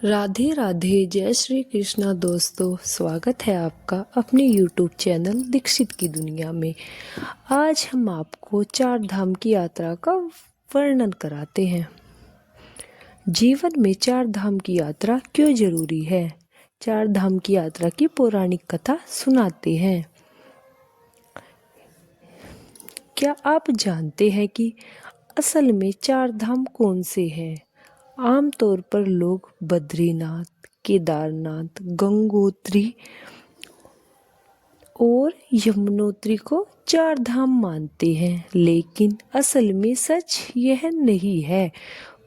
राधे राधे, जय श्री कृष्णा दोस्तों। स्वागत है आपका अपने YouTube चैनल दीक्षित की दुनिया में। आज हम आपको चार धाम की यात्रा का वर्णन कराते हैं। जीवन में चार धाम की यात्रा क्यों जरूरी है, चार धाम की यात्रा की पौराणिक कथा सुनाते हैं। क्या आप जानते हैं कि असल में चार धाम कौन से हैं? आमतौर पर लोग बद्रीनाथ, केदारनाथ, गंगोत्री और यमुनोत्री को चार धाम मानते हैं, लेकिन असल में सच यह नहीं है।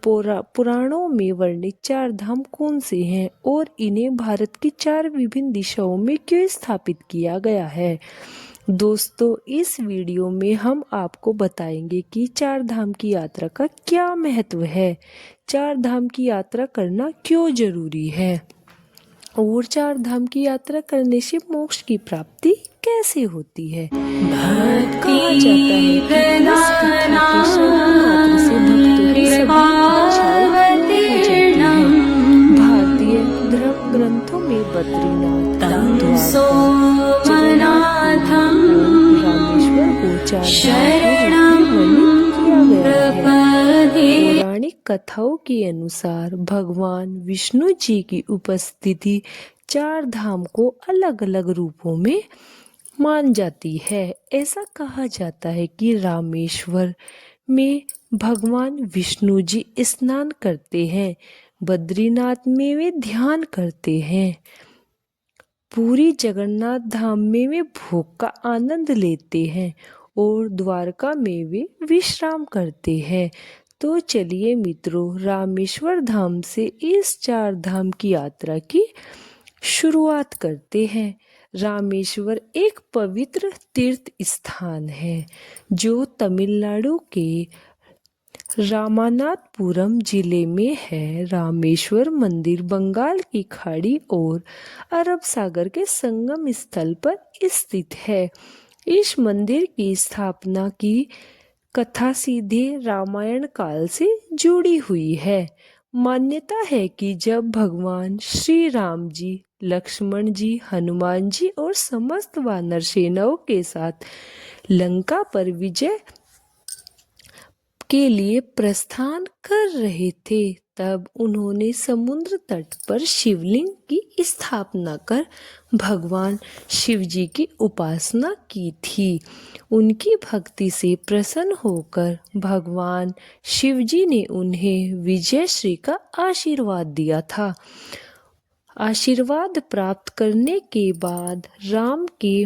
पुराणों में वर्णित चार धाम कौन से हैं और इन्हें भारत की चार विभिन्न दिशाओं में क्यों स्थापित किया गया है? दोस्तों, इस वीडियो में हम आपको बताएंगे कि चार धाम की यात्रा का क्या महत्व है, चार धाम की यात्रा करना क्यों जरूरी है और चार धाम की यात्रा करने से मोक्ष की प्राप्ति कैसे होती है। कहा जाता है कि इस कथा के श्रवण मात्र से भक्तों की सभी इच्छाएं पूरी हो जाती हैं। भारतीय धर्म ग्रंथों में बद्रीनाथ, रामेश्वर को चार धाम वर्णित किया गया है। पौराणिक कथाओं के अनुसार भगवान विष्णु जी की उपस्थिति चार धाम को अलग अलग रूपों में मान जाती है। ऐसा कहा जाता है कि रामेश्वर में भगवान विष्णु जी स्नान करते हैं, बद्रीनाथ में वे ध्यान करते हैं, पूरी जगन्नाथ धाम में वे भोग का आनंद लेते हैं और द्वारका में वे विश्राम करते हैं। तो चलिए मित्रों, रामेश्वर धाम से इस चार धाम की यात्रा की शुरुआत करते हैं। रामेश्वर एक पवित्र तीर्थ स्थान है जो तमिलनाडु के रामानाथपुरम जिले में है। रामेश्वर मंदिर बंगाल की खाड़ी और अरब सागर के संगम स्थल पर स्थित है। इस मंदिर की स्थापना की कथा सीधे रामायण काल से जुड़ी हुई है। मान्यता है कि जब भगवान श्री राम जी, लक्ष्मण जी, हनुमान जी और समस्त वानर सेनाओं के साथ लंका पर विजय के लिए प्रस्थान कर रहे थे, तब उन्होंने समुद्र तट पर शिवलिंग की स्थापना कर भगवान शिव जी की उपासना की थी। उनकी भक्ति से प्रसन्न होकर भगवान शिव जी ने उन्हें विजयश्री का आशीर्वाद दिया था। आशीर्वाद प्राप्त करने के बाद राम के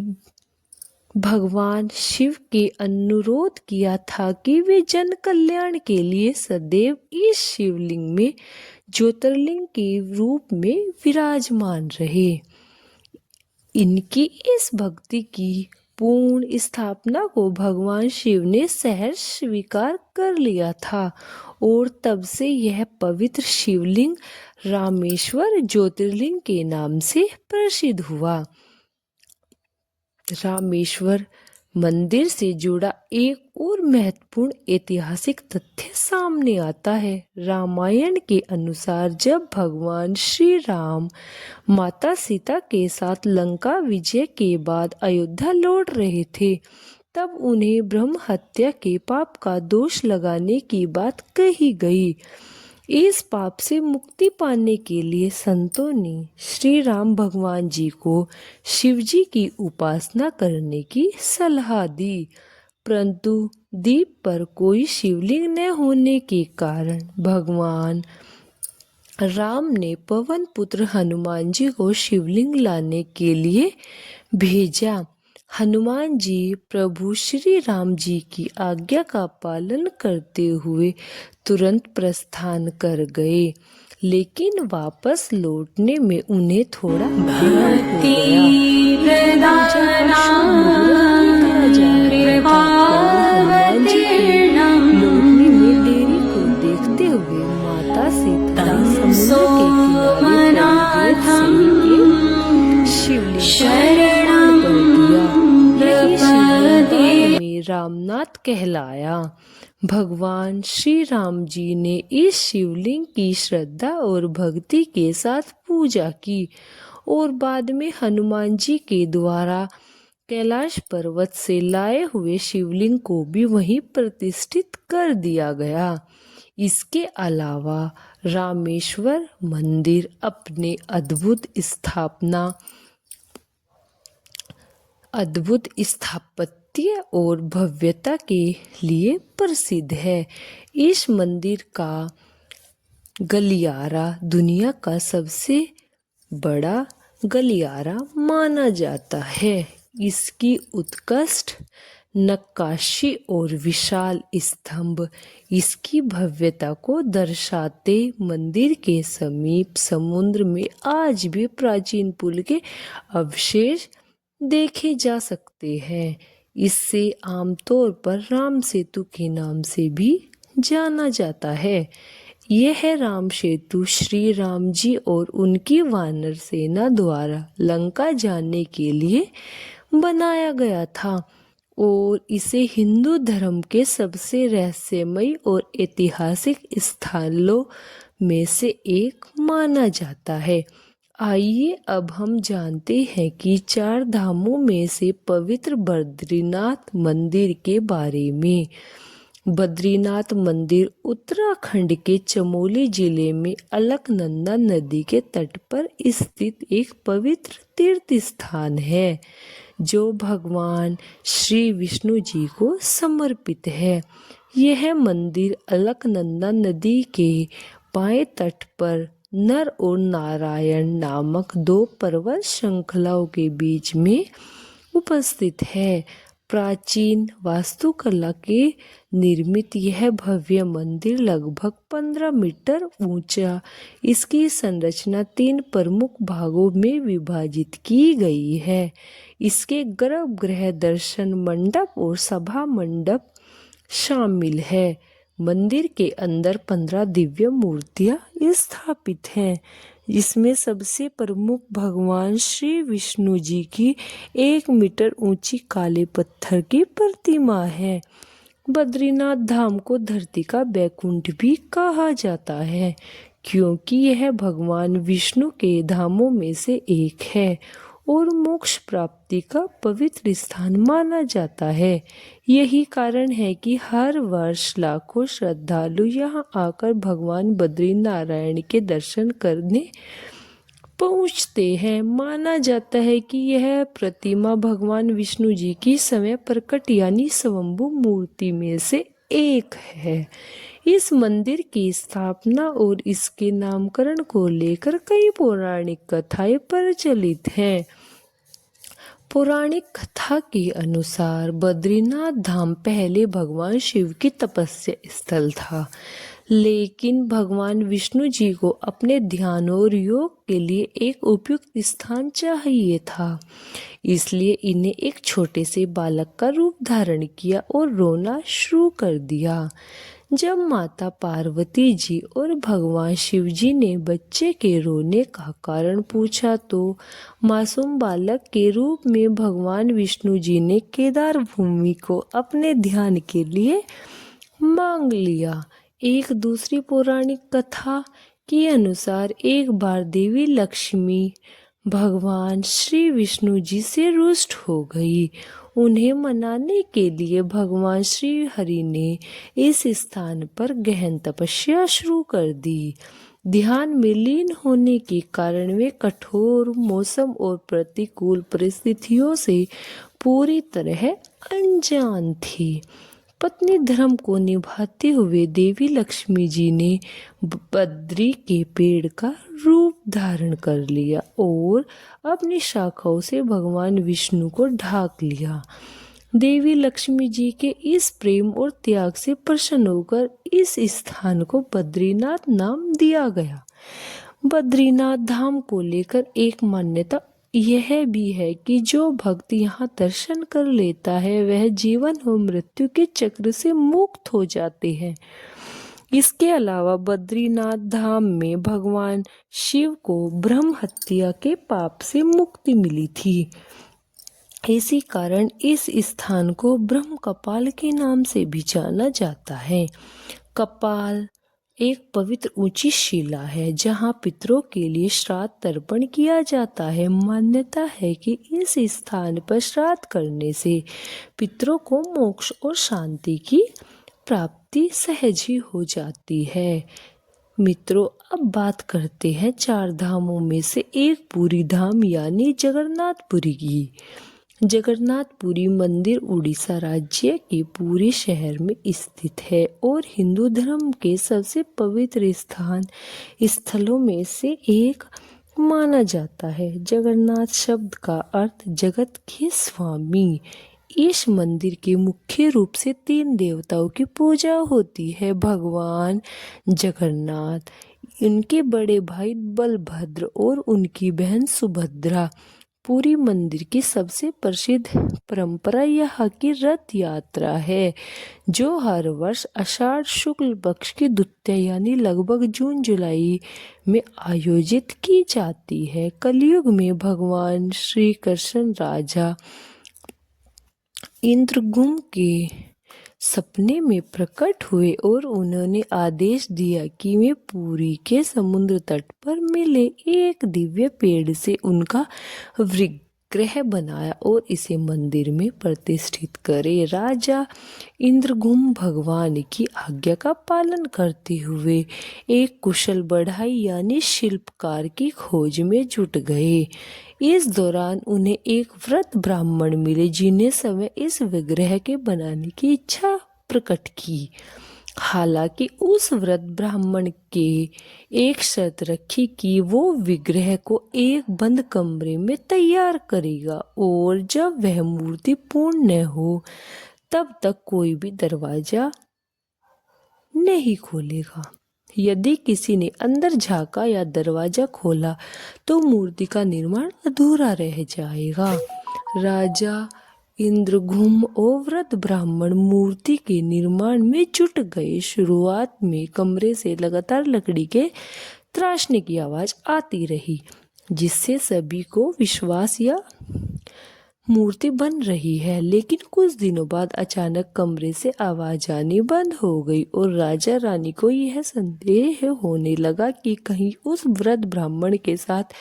भगवान शिव के अनुरोध किया था कि वे जन कल्याण के लिए सदैव इस शिवलिंग में ज्योतिर्लिंग के रूप में विराजमान रहे। इनकी इस भक्ति की पूर्ण स्थापना को भगवान शिव ने सहर्ष स्वीकार कर लिया था और तब से यह पवित्र शिवलिंग रामेश्वर ज्योतिर्लिंग के नाम से प्रसिद्ध हुआ। रामेश्वर मंदिर से जुड़ा एक और महत्वपूर्ण ऐतिहासिक तथ्य सामने आता है। रामायण के अनुसार जब भगवान श्री राम माता सीता के साथ लंका विजय के बाद अयोध्या लौट रहे थे, तब उन्हें ब्रह्म हत्या के पाप का दोष लगाने की बात कही गई। इस पाप से मुक्ति पाने के लिए संतों ने श्री राम भगवान जी को शिव जी की उपासना करने की सलाह दी, परंतु द्वीप पर कोई शिवलिंग न होने के कारण भगवान राम ने पवन पुत्र हनुमान जी को शिवलिंग लाने के लिए भेजा। हनुमान जी प्रभु श्री राम जी की आज्ञा का पालन करते हुए तुरंत प्रस्थान कर गए, लेकिन वापस लौटने में उन्हें थोड़ा विलंब हो गया। हनुमान जी के लौटने में देरी को देखते हुए माता सीता ने समुद्र के किनारे शिवलिंग में रामनाथ कहलाया। भगवान श्री राम जी ने इस शिवलिंग की श्रद्धा और भक्ति के साथ पूजा की और बाद में हनुमान जी के द्वारा कैलाश पर्वत से लाए हुए शिवलिंग को भी वहीं प्रतिष्ठित कर दिया गया। इसके अलावा रामेश्वर मंदिर अपने अद्भुत स्थापत्य और भव्यता के लिए प्रसिद्ध है। इस मंदिर का गलियारा दुनिया का सबसे बड़ा गलियारा माना जाता है। इसकी उत्कृष्ट नक्काशी और विशाल स्तंभ इसकी भव्यता को दर्शाते। मंदिर के समीप समुद्र में आज भी प्राचीन पुल के अवशेष देखे जा सकते हैं। इससे आमतौर पर राम सेतु के नाम से भी जाना जाता है। यह राम सेतु श्री राम जी और उनकी वानर सेना द्वारा लंका जाने के लिए बनाया गया था और इसे हिंदू धर्म के सबसे रहस्यमयी और ऐतिहासिक स्थलों में से एक माना जाता है। आइए अब हम जानते हैं कि 4 धामों में से पवित्र बद्रीनाथ मंदिर के बारे में। बद्रीनाथ मंदिर उत्तराखंड के चमोली जिले में अलकनंदा नदी के तट पर स्थित एक पवित्र तीर्थ स्थान है जो भगवान श्री विष्णु जी को समर्पित है। यह मंदिर अलकनंदा नदी के बाएं तट पर नर और नारायण नामक 2 पर्वत श्रृंखलाओं के बीच में उपस्थित है। प्राचीन वास्तुकला के निर्मित यह भव्य मंदिर लगभग 15 मीटर ऊंचा। इसकी संरचना 3 प्रमुख भागों में विभाजित की गई है। इसके गर्भगृह, दर्शन मंडप और सभा मंडप शामिल है। मंदिर के अंदर 15 दिव्य मूर्तियां स्थापित हैं, जिसमें सबसे प्रमुख भगवान श्री विष्णु जी की 1 मीटर ऊंची काले पत्थर की प्रतिमा है। बद्रीनाथ धाम को धरती का बैकुंठ भी कहा जाता है, क्योंकि यह भगवान विष्णु के धामों में से एक है और मोक्ष प्राप्ति का पवित्र स्थान माना जाता है। यही कारण है कि हर वर्ष लाखों श्रद्धालु यहाँ आकर भगवान बद्रीनारायण के दर्शन करने पहुँचते हैं। माना जाता है कि यह प्रतिमा भगवान विष्णु जी की समय प्रकट यानी स्वयंभू मूर्ति में से एक है। इस मंदिर की स्थापना और इसके नामकरण को लेकर कई पौराणिक कथाएं प्रचलित हैं। पौराणिक कथा के अनुसार बद्रीनाथ धाम पहले भगवान शिव की तपस्या स्थल था, लेकिन भगवान विष्णु जी को अपने ध्यान और योग के लिए एक उपयुक्त स्थान चाहिए था। इसलिए इन्हें एक छोटे से बालक का रूप धारण किया और रोना शुरू कर दिया। जब माता पार्वती जी और भगवान शिव जी ने बच्चे के रोने का कारण पूछा तो मासूम बालक के रूप में भगवान विष्णु जी ने केदार भूमि को अपने ध्यान के लिए मांग लिया। एक दूसरी पौराणिक कथा के अनुसार एक बार देवी लक्ष्मी भगवान श्री विष्णु जी से रुष्ट हो गई। उन्हें मनाने के लिए भगवान श्री हरि ने इस स्थान पर गहन तपस्या शुरू कर दी। ध्यान में लीन होने के कारण वे कठोर मौसम और प्रतिकूल परिस्थितियों से पूरी तरह अनजान थी। पत्नी धर्म को निभाते हुए देवी लक्ष्मी जी ने बद्री के पेड़ का रूप धारण कर लिया और अपनी शाखाओं से भगवान विष्णु को ढाक लिया। देवी लक्ष्मी जी के इस प्रेम और त्याग से प्रसन्न होकर इस स्थान को बद्रीनाथ नाम दिया गया। बद्रीनाथ धाम को लेकर एक मान्यता यह भी है कि जो भक्त यहाँ दर्शन कर लेता है वह जीवन और मृत्यु के चक्र से मुक्त हो जाते हैं। इसके अलावा बद्रीनाथ धाम में भगवान शिव को ब्रह्म हत्या के पाप से मुक्ति मिली थी। इसी कारण इस स्थान को ब्रह्म कपाल के नाम से भी जाना जाता है। कपाल एक पवित्र ऊंची शिला है जहां पितरों के लिए श्राद्ध तर्पण किया जाता है। मान्यता है कि इस स्थान पर श्राद्ध करने से पितरों को मोक्ष और शांति की प्राप्ति सहज ही हो जाती है। मित्रों, अब बात करते हैं चार धामों में से एक पुरी धाम यानी जगन्नाथपुरी की। जगन्नाथपुरी मंदिर उड़ीसा राज्य के पुरी शहर में स्थित है और हिंदू धर्म के सबसे पवित्र स्थलों में से एक माना जाता है। जगन्नाथ शब्द का अर्थ जगत के स्वामी। इस मंदिर के मुख्य रूप से 3 देवताओं की पूजा होती है। भगवान जगन्नाथ, उनके बड़े भाई बलभद्र और उनकी बहन सुभद्रा। पूरी मंदिर की सबसे प्रसिद्ध परंपरा यहाँ की रथ यात्रा है जो हर वर्ष आषाढ़ शुक्ल पक्ष की द्वितीया यानी लगभग जून जुलाई में आयोजित की जाती है। कलयुग में भगवान श्री कृष्ण राजा इंद्रगुम्न के सपने में प्रकट हुए और उन्होंने आदेश दिया कि वे पुरी के समुद्र तट पर मिले एक दिव्य पेड़ से उनका विग्रह बनाया और इसे मंदिर में प्रतिष्ठित करे। राजा इंद्रगुम्न भगवान की आज्ञा का पालन करते हुए एक कुशल बढ़ई यानी शिल्पकार की खोज में जुट गए। इस दौरान उन्हें एक वृद्ध ब्राह्मण मिले जिन्हें समय इस विग्रह के बनाने की इच्छा प्रकट की। हालांकि उस वृद्ध ब्राह्मण के एक शर्त रखी कि वो विग्रह को एक बंद कमरे में तैयार करेगा और जब वह मूर्ति पूर्ण न हो तब तक कोई भी दरवाजा नहीं खोलेगा। यदि किसी ने अंदर झांका या दरवाजा खोला तो मूर्ति का निर्माण अधूरा रह जाएगा। राजा इंद्रगुम्न और वृद्ध ब्राह्मण मूर्ति के निर्माण में जुट गए। शुरुआत में कमरे से लगातार लकड़ी के त्राशने की आवाज आती रही जिससे सभी को विश्वास या मूर्ति बन रही है, लेकिन कुछ दिनों बाद अचानक कमरे से आवाज आनी बंद हो गई और राजा रानी को यह संदेह होने लगा कि कहीं उस वृद्ध ब्राह्मण के साथ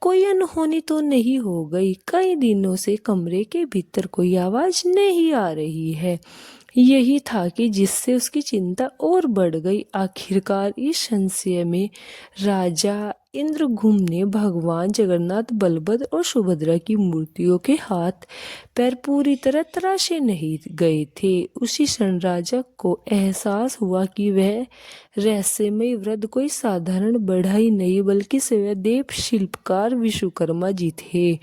कोई अनहोनी तो नहीं हो गई। कई दिनों से कमरे के भीतर कोई आवाज नहीं आ रही है। यही था कि जिससे उसकी चिंता और बढ़ गई। आखिरकार इस संशय में राजा इंद्रगुम्न ने भगवान जगन्नाथ, बलभद्र और सुभद्रा की मूर्तियों के हाथ पैर पूरी तरह तराशे नहीं गए थे। उसी क्षण राजा को एहसास हुआ कि वह रहस्यमय वृद्ध कोई साधारण बढ़ई नहीं बल्कि स्वयं देव शिल्पकार विश्वकर्मा जी थे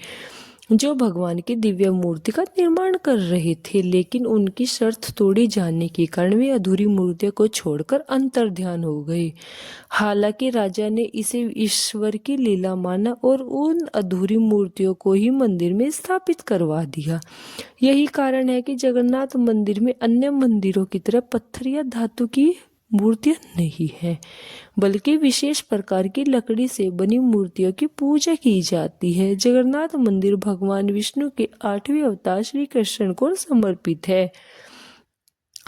जो भगवान की दिव्य मूर्ति का निर्माण कर रहे थे। लेकिन उनकी शर्त तोड़ी जाने के कारण वे अधूरी मूर्तियों को छोड़कर अंतर्ध्यान हो गए। हालांकि राजा ने इसे ईश्वर की लीला माना और उन अधूरी मूर्तियों को ही मंदिर में स्थापित करवा दिया। यही कारण है कि जगन्नाथ मंदिर में अन्य मंदिरों की तरह पत्थर या धातु की मूर्तियां नहीं है बल्कि विशेष प्रकार की लकड़ी से बनी मूर्तियों की पूजा की जाती है। जगन्नाथ मंदिर भगवान विष्णु के 8वें अवतार श्री कृष्ण को समर्पित है।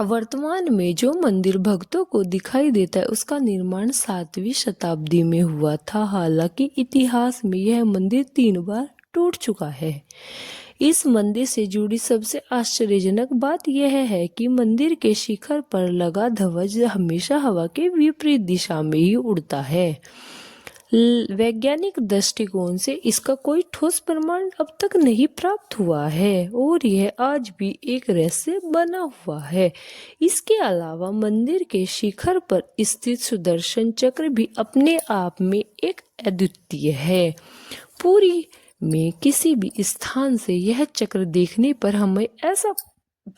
वर्तमान में जो मंदिर भक्तों को दिखाई देता है उसका निर्माण 7वीं शताब्दी में हुआ था। हालांकि इतिहास में यह मंदिर 3 बार टूट चुका है। इस मंदिर से जुड़ी सबसे आश्चर्यजनक बात यह है कि मंदिर के शिखर पर लगा ध्वज हमेशा हवा के विपरीत दिशा में ही उड़ता है। वैज्ञानिक दृष्टिकोण से इसका कोई ठोस प्रमाण अब तक नहीं प्राप्त हुआ है और यह आज भी एक रहस्य बना हुआ है। इसके अलावा मंदिर के शिखर पर स्थित सुदर्शन चक्र भी अपने आप में एक अद्वितीय है। पूरी में किसी भी स्थान से यह चक्र देखने पर हमें ऐसा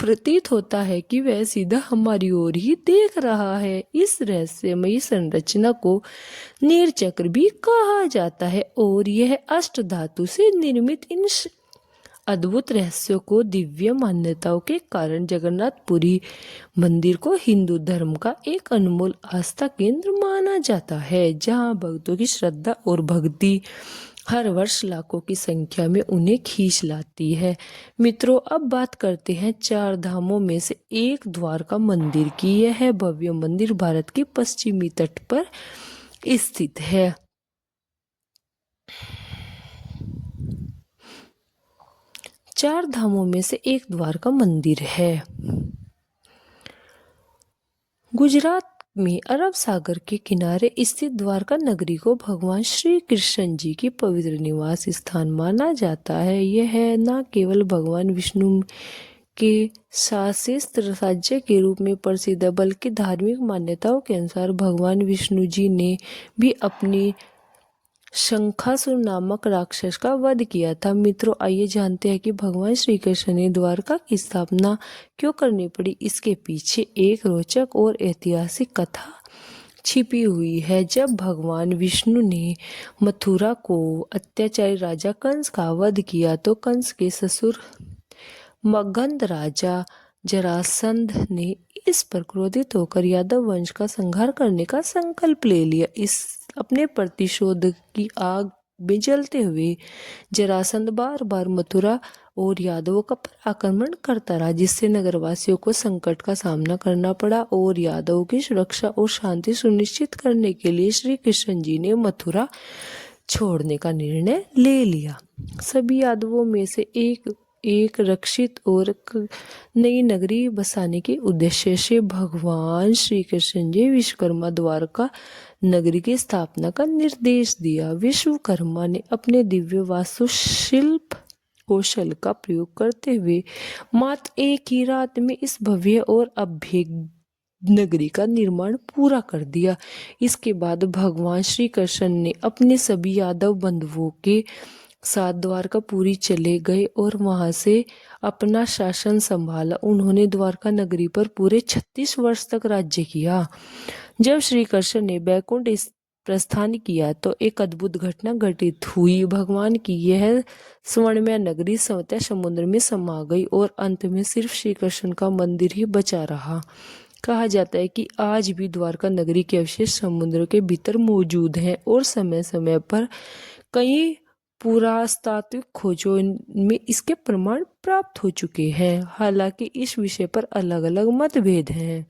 प्रतीत होता है कि वह सीधा हमारी ओर ही देख रहा है। इस रहस्यमयी संरचना को नीरचक्र भी कहा जाता है और यह अष्ट धातु से निर्मित इन अद्भुत रहस्यों को दिव्य मान्यताओं के कारण जगन्नाथपुरी मंदिर को हिंदू धर्म का एक अनमोल आस्था केंद्र माना जाता है जहां भक्तों की श्रद्धा और भक्ति हर वर्ष लाखों की संख्या में उन्हें खींच लाती है। मित्रों, अब बात करते हैं चार धामों में से एक द्वारका मंदिर की। यह भव्य मंदिर भारत के पश्चिमी तट पर स्थित है। चार धामों में से एक द्वारका मंदिर है। गुजरात में अरब सागर के किनारे स्थित द्वारका नगरी को भगवान श्री कृष्ण जी की पवित्र निवास स्थान माना जाता है। यह न केवल भगवान विष्णु के शासित राज्य के रूप में प्रसिद्ध है, बल्कि धार्मिक मान्यताओं के अनुसार भगवान विष्णु जी ने भी अपनी शंखासुर नामक राक्षस का वध किया था। मित्रों, आइए जानते हैं कि भगवान श्री कृष्ण ने द्वारका की स्थापना क्यों करनी पड़ी। इसके पीछे एक रोचक और ऐतिहासिक कथा छिपी हुई है। जब भगवान विष्णु ने मथुरा को अत्याचारी राजा कंस का वध किया तो कंस के ससुर मगध राजा जरासंध ने इस पर क्रोधित होकर यादव वंश का संहार करने का संकल्प ले लिया। इस अपने प्रतिशोध की आग में जलते हुए जरासंध बार बार मथुरा और यादवों का पर आक्रमण करता रहा, जिससे नगरवासियों को संकट का सामना करना पड़ा। और यादवों की सुरक्षा और शांति सुनिश्चित करने के लिए श्री कृष्ण जी ने मथुरा छोड़ने का निर्णय ले लिया। सभी यादवों में से एक रक्षित और नई नगरी बसाने के उद्देश्य से भगवान श्री कृष्ण जी विश्वकर्मा द्वारका नगरी की स्थापना का निर्देश दिया। विश्वकर्मा ने अपने दिव्य वास्तुशिल्प कौशल का प्रयोग करते हुए मात्र एक ही रात में इस भव्य और अभेद्य नगरी का निर्माण पूरा कर दिया। इसके बाद भगवान श्री कृष्ण ने अपने सभी यादव बंधुओं के साथ द्वारकापुरी चले गए और वहां से अपना शासन संभाला। उन्होंने द्वारका नगरी पर पूरे 36 वर्ष तक राज्य किया। जब श्री कृष्ण ने बैकुंठ प्रस्थान किया तो एक अद्भुत घटना घटित हुई। भगवान की यह स्वर्णमय नगरी स्वतः समुद्र में समा गई और अंत में सिर्फ श्री कृष्ण का मंदिर ही बचा रहा। कहा जाता है कि आज भी द्वारका नगरी के अवशेष समुद्र के भीतर मौजूद हैं और समय समय पर कई पुरातात्विक खोजों में इसके प्रमाण प्राप्त हो चुके हैं। हालांकि इस विषय पर अलग अलग मतभेद हैं।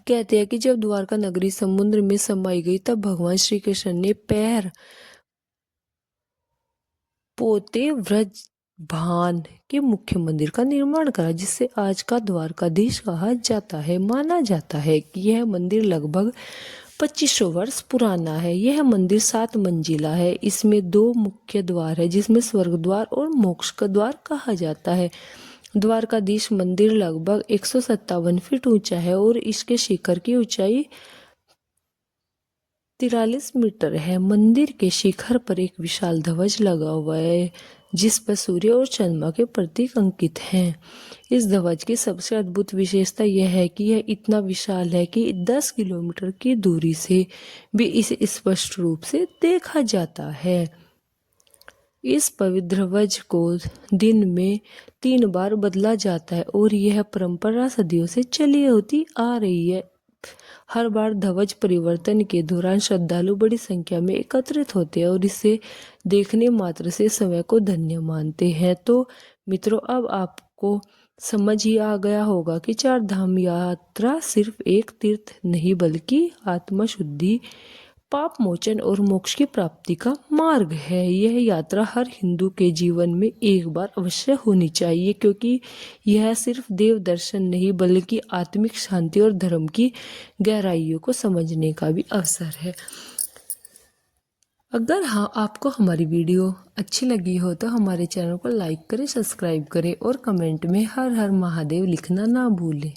कहते हैं कि जब द्वारका नगरी समुद्र में समाई गई तब भगवान श्री कृष्ण ने पैर पोते व्रजभान के मुख्य मंदिर का निर्माण करा, जिससे आज का द्वारकाधीश कहा जाता है। माना जाता है कि यह मंदिर लगभग 2500 वर्ष पुराना है। यह मंदिर 7 मंजिला है। इसमें 2 मुख्य द्वार है, जिसमें स्वर्ग द्वार और मोक्ष का द्वार कहा जाता है। द्वारकाधीश मंदिर लगभग 157 फीट ऊंचा है और इसके शिखर की ऊंचाई 43 मीटर है। मंदिर के शिखर पर एक विशाल ध्वज लगा हुआ है, जिस पर सूर्य और चंद्रमा के प्रतीक अंकित हैं। इस ध्वज की सबसे अद्भुत विशेषता यह है कि यह इतना विशाल है कि 10 किलोमीटर की दूरी से भी इसे स्पष्ट रूप से देखा जाता है। इस पवित्र ध्वज को दिन में 3 बार बदला जाता है और यह परंपरा सदियों से चली होती आ रही है। हर बार ध्वज परिवर्तन के दौरान श्रद्धालु बड़ी संख्या में एकत्रित होते हैं और इसे देखने मात्र से समय को धन्य मानते हैं। तो मित्रों, अब आपको समझ ही आ गया होगा कि 4 धाम यात्रा सिर्फ एक तीर्थ नहीं बल्कि आत्मा शुद्धि, पाप मोचन और मोक्ष की प्राप्ति का मार्ग है। यह यात्रा हर हिंदू के जीवन में एक बार अवश्य होनी चाहिए, क्योंकि यह सिर्फ देव दर्शन नहीं बल्कि आत्मिक शांति और धर्म की गहराइयों को समझने का भी अवसर है। अगर आपको हमारी वीडियो अच्छी लगी हो तो हमारे चैनल को लाइक करें, सब्सक्राइब करें और कमेंट में हर हर महादेव लिखना ना भूलें।